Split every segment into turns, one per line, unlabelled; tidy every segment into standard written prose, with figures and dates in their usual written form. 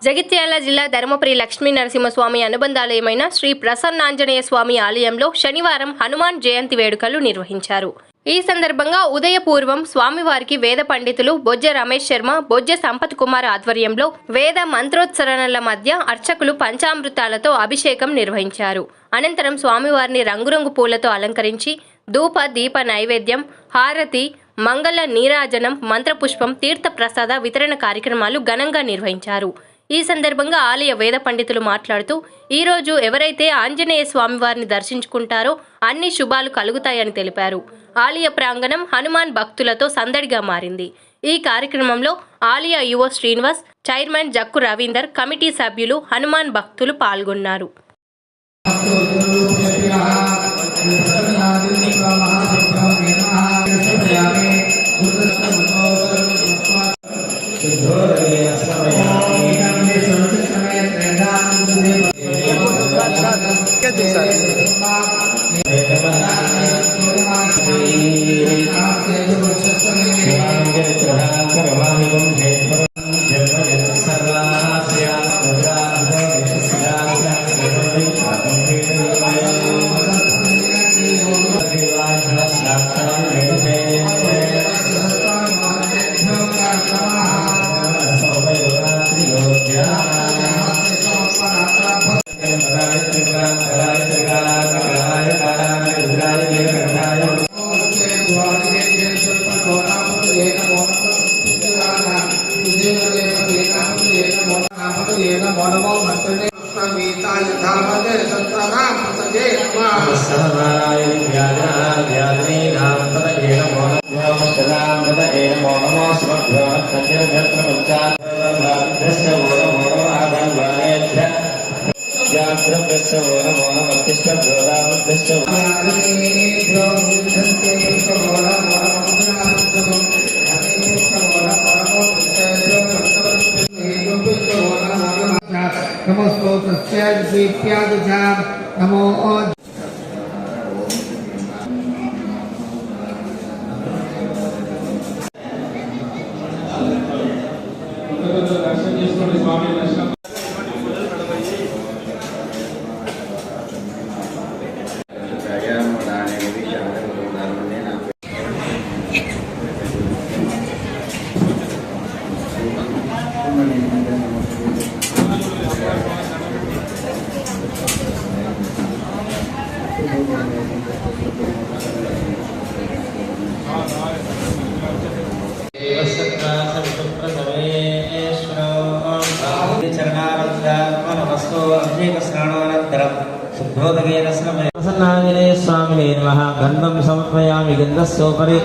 జగిత్యాల జిల్లా ధర్మపురి లక్ష్మీ నరసింహస్వామి అనుబంధాలయమైన శ్రీ ప్రసన్నాంజనేయ స్వామి ఆలయంలో శనివారం హనుమాన్ జయంతి వేడుకలు నిర్వహించారు. ఈ సందర్భంగా ఉదయపూర్వం స్వామివారికి వేద పండితులు బొజ్జ రమేష్ శర్మ, బొజ్జ సంపత్ కుమార్ ఆధ్వర్యంలో వేద మంత్రోచ్చరణల మధ్య అర్చకులు పంచామృతాలతో అభిషేకం నిర్వహించారు. అనంతరం స్వామివారిని రంగురంగు పూలతో అలంకరించి ధూప దీప నైవేద్యం, హారతి, మంగళ నీరాజనం, మంత్రపుష్పం, తీర్థ ప్రసాద వితరణ కార్యక్రమాలు ఘనంగా నిర్వహించారు. ఈ సందర్భంగా ఆలయ వేద పండితులు మాట్లాడుతూ, ఈరోజు ఎవరైతే ఆంజనేయ స్వామివారిని దర్శించుకుంటారో అన్ని శుభాలు కలుగుతాయని తెలిపారు. ఆలయ ప్రాంగణం హనుమాన్ భక్తులతో సందడిగా మారింది. ఈ కార్యక్రమంలో ఆలయ యువ శ్రీనివాస్, చైర్మన్ జక్కు రవీందర్, కమిటీ సభ్యులు, హనుమాన్ భక్తులు పాల్గొన్నారు.
नमो प्रसन्नांजनेय स्वामिने नमः। गन्धं समर्पयामि गन्धस्योपरि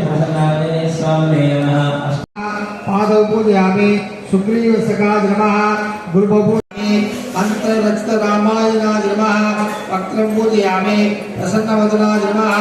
प्रसन्नांजनेय स्वामिने नमः। पादौ पूजयामि सुग्रीव सखाय नमः। गुरुभ्यो पूजयामि अंतररचित रामायणाय नमः। वक्त्रं पूजयामि प्रसन्नवदनाय नमः।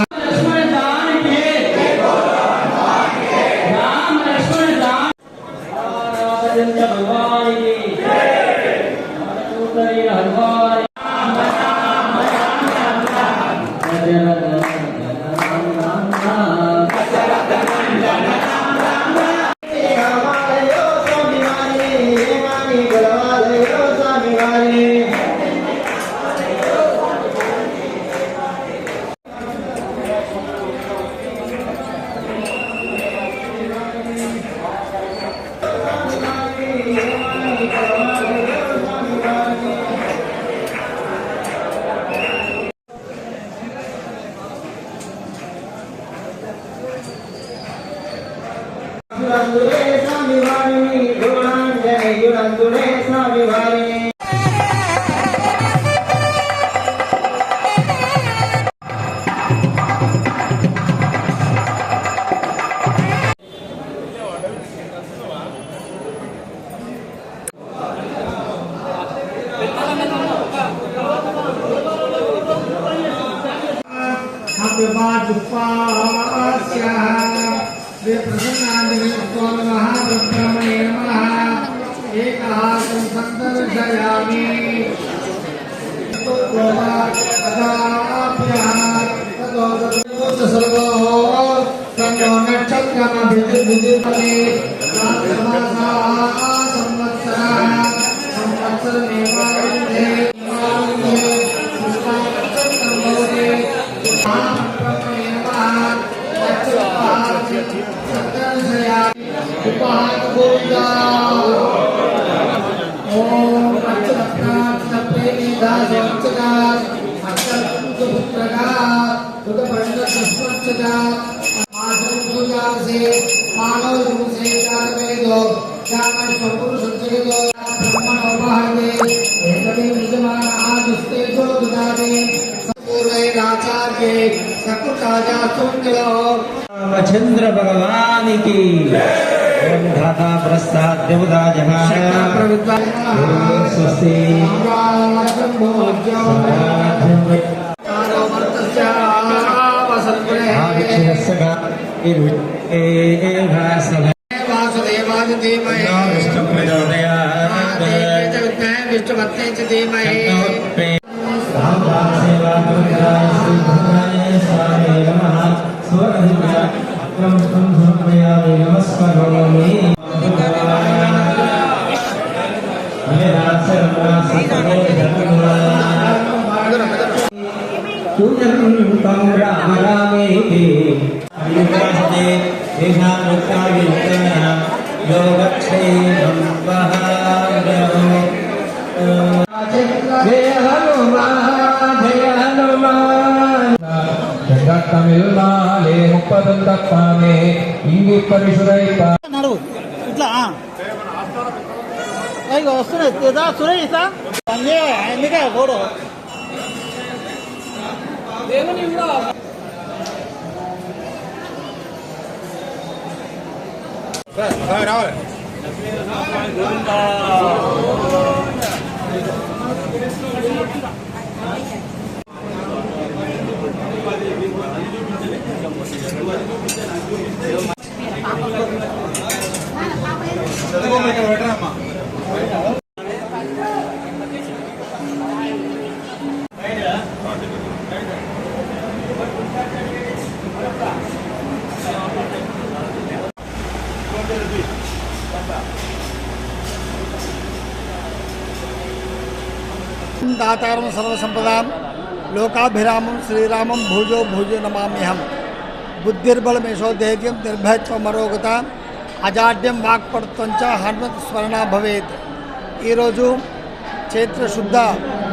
प्रसन्नांजनेय स्वामी महाब्रह्मणे नमः। एकहासं संदर्शयामि ततो सर्वो रामचंद्र भगवान की ओम धाता प्रसाद देवता स्वस्ति
తమిళనాలే ముప్పదంతత్వామే ఇంగి పరిశురైప
నడు ఇట్లా అయ్యో వస్తున్నాయి తెదా సురేష్ అన్నీ ఎందుకే గోడు రావాలి దాతారం సర్వసంపదాం లోకాభిరామం శ్రీరామం భూజో భూజో నమామ్యహం బుద్ధిర్బలమేషోధైర్యం నిర్భయత్వమరోగత అజాడ్యం వాక్పడుత్వంచ హనుమత్ స్మరణ భవేత్. ఈరోజు చైత్రశుద్ధ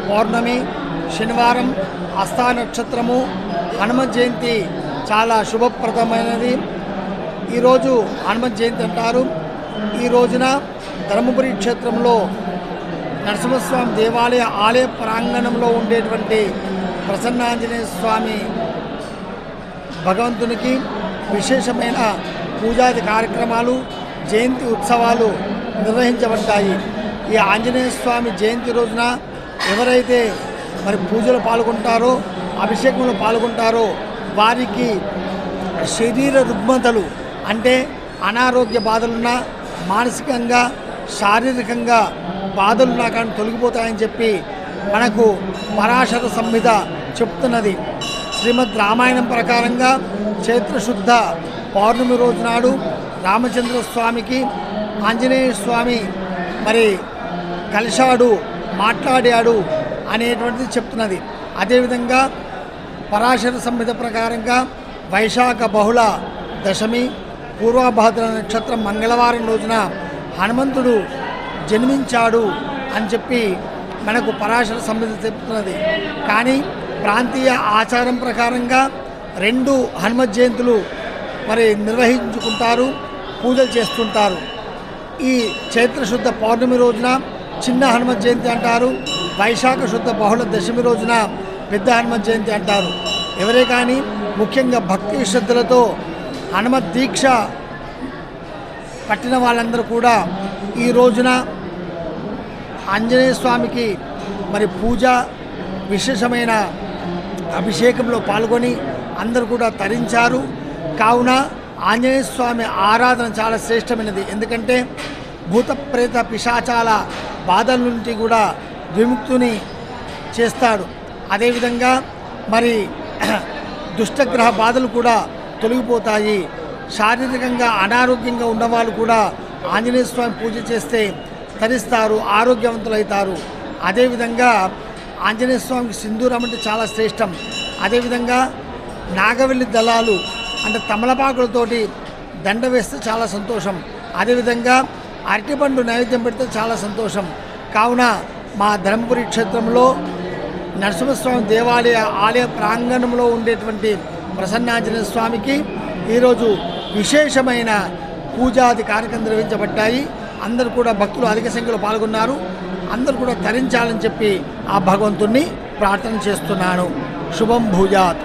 పౌర్ణమి శనివారం హస్తా నక్షత్రము హనుమత్ జయంతి చాలా శుభప్రదమైనది. ఈరోజు హనుమత్ జయంతి అంటారు. ఈ రోజున ధర్మపురి క్షేత్రంలో నరసింహస్వామి దేవాలయ ఆలయ ప్రాంగణంలో ఉండేటువంటి ప్రసన్నాంజనేయ స్వామి భగవంతునికి విశేషమైన పూజాది కార్యక్రమాలు జయంతి ఉత్సవాలు నిర్వహించబడ్డాయి. ఈ ఆంజనేయ స్వామి జయంతి రోజున ఎవరైతే మరి పూజలు పాల్గొంటారో అభిషేకంలో పాల్గొంటారో వారికి శరీర రుగ్మతలు అంటే అనారోగ్య బాధలున్నా మానసికంగా శారీరకంగా బాధలున్నా కానీ తొలగిపోతాయని చెప్పి మనకు పరాశర సంహిత చెప్తున్నది. శ్రీమద్ రామాయణం ప్రకారంగా చైత్రశుద్ధ పౌర్ణమి రోజు నాడు రామచంద్ర స్వామికి ఆంజనేయ స్వామి మరి కలిశాడు మాట్లాడాడు అనేటువంటిది చెప్తున్నది. అదేవిధంగా పరాశర సంహిత ప్రకారంగా వైశాఖ బహుళ దశమి పూర్వభాద్ర నక్షత్రం మంగళవారం రోజున హనుమంతుడు జన్మించాడు అని చెప్పి మనకు పరాశర సంహిత చెప్తున్నది. కానీ ప్రాంతీయ ఆచారం ప్రకారంగా 2 హనుమత్ జయంతులు మరి నిర్వహించుకుంటారు, పూజలు చేస్తుంటారు. ఈ చైత్రశుద్ధ పౌర్ణమి రోజున చిన్న హనుమత్ జయంతి అంటారు, వైశాఖ శుద్ధ బహుళ దశమి రోజున పెద్ద హనుమత్ జయంతి అంటారు. ఎవరే కానీ ముఖ్యంగా భక్తి శ్రద్ధలతో హనుమత్ దీక్ష పట్టిన వాళ్ళందరూ కూడా ఈ రోజున ఆంజనేయ స్వామికి మరి పూజ విశేషమైన అభిషేకంలో పాల్గొని అందరూ కూడా తరించారు. కావున ఆంజనేయ స్వామి ఆరాధన చాలా శ్రేష్టమైనది. ఎందుకంటే భూత ప్రేత పిశాచాల బాధల నుండి కూడా విముక్తిని చేస్తాడు. అదేవిధంగా మరి దుష్టగ్రహ బాధలు కూడా తొలగిపోతాయి. శారీరకంగా అనారోగ్యంగా ఉన్నవాళ్ళు కూడా ఆంజనేయ స్వామి పూజ చేస్తే తరిస్తారు, ఆరోగ్యవంతులవుతారు. అదేవిధంగా ఆంజనేయ స్వామికి సింధూరం అంటే చాలా శ్రేష్టం. అదేవిధంగా నాగవెల్లి దళాలు అంటే తమలపాకులతోటి దండ వేస్తే చాలా సంతోషం. అదేవిధంగా అరటిపండు నైవేద్యం పెడితే చాలా సంతోషం. కావున మా ధర్మపురి క్షేత్రంలో నరసింహస్వామి దేవాలయ ఆలయ ప్రాంగణంలో ఉండేటువంటి ప్రసన్నాంజనేయ స్వామికి ఈరోజు విశేషమైన పూజాది కార్యక్రమం నిర్వహించబడ్డాయి. అందరూ కూడా భక్తులు అధిక సంఖ్యలో పాల్గొన్నారు. అందరూ కూడా తరించాలని చెప్పి ఆ భగవంతుణ్ణి ప్రార్థన చేస్తున్నాను. శుభం భూయాత్.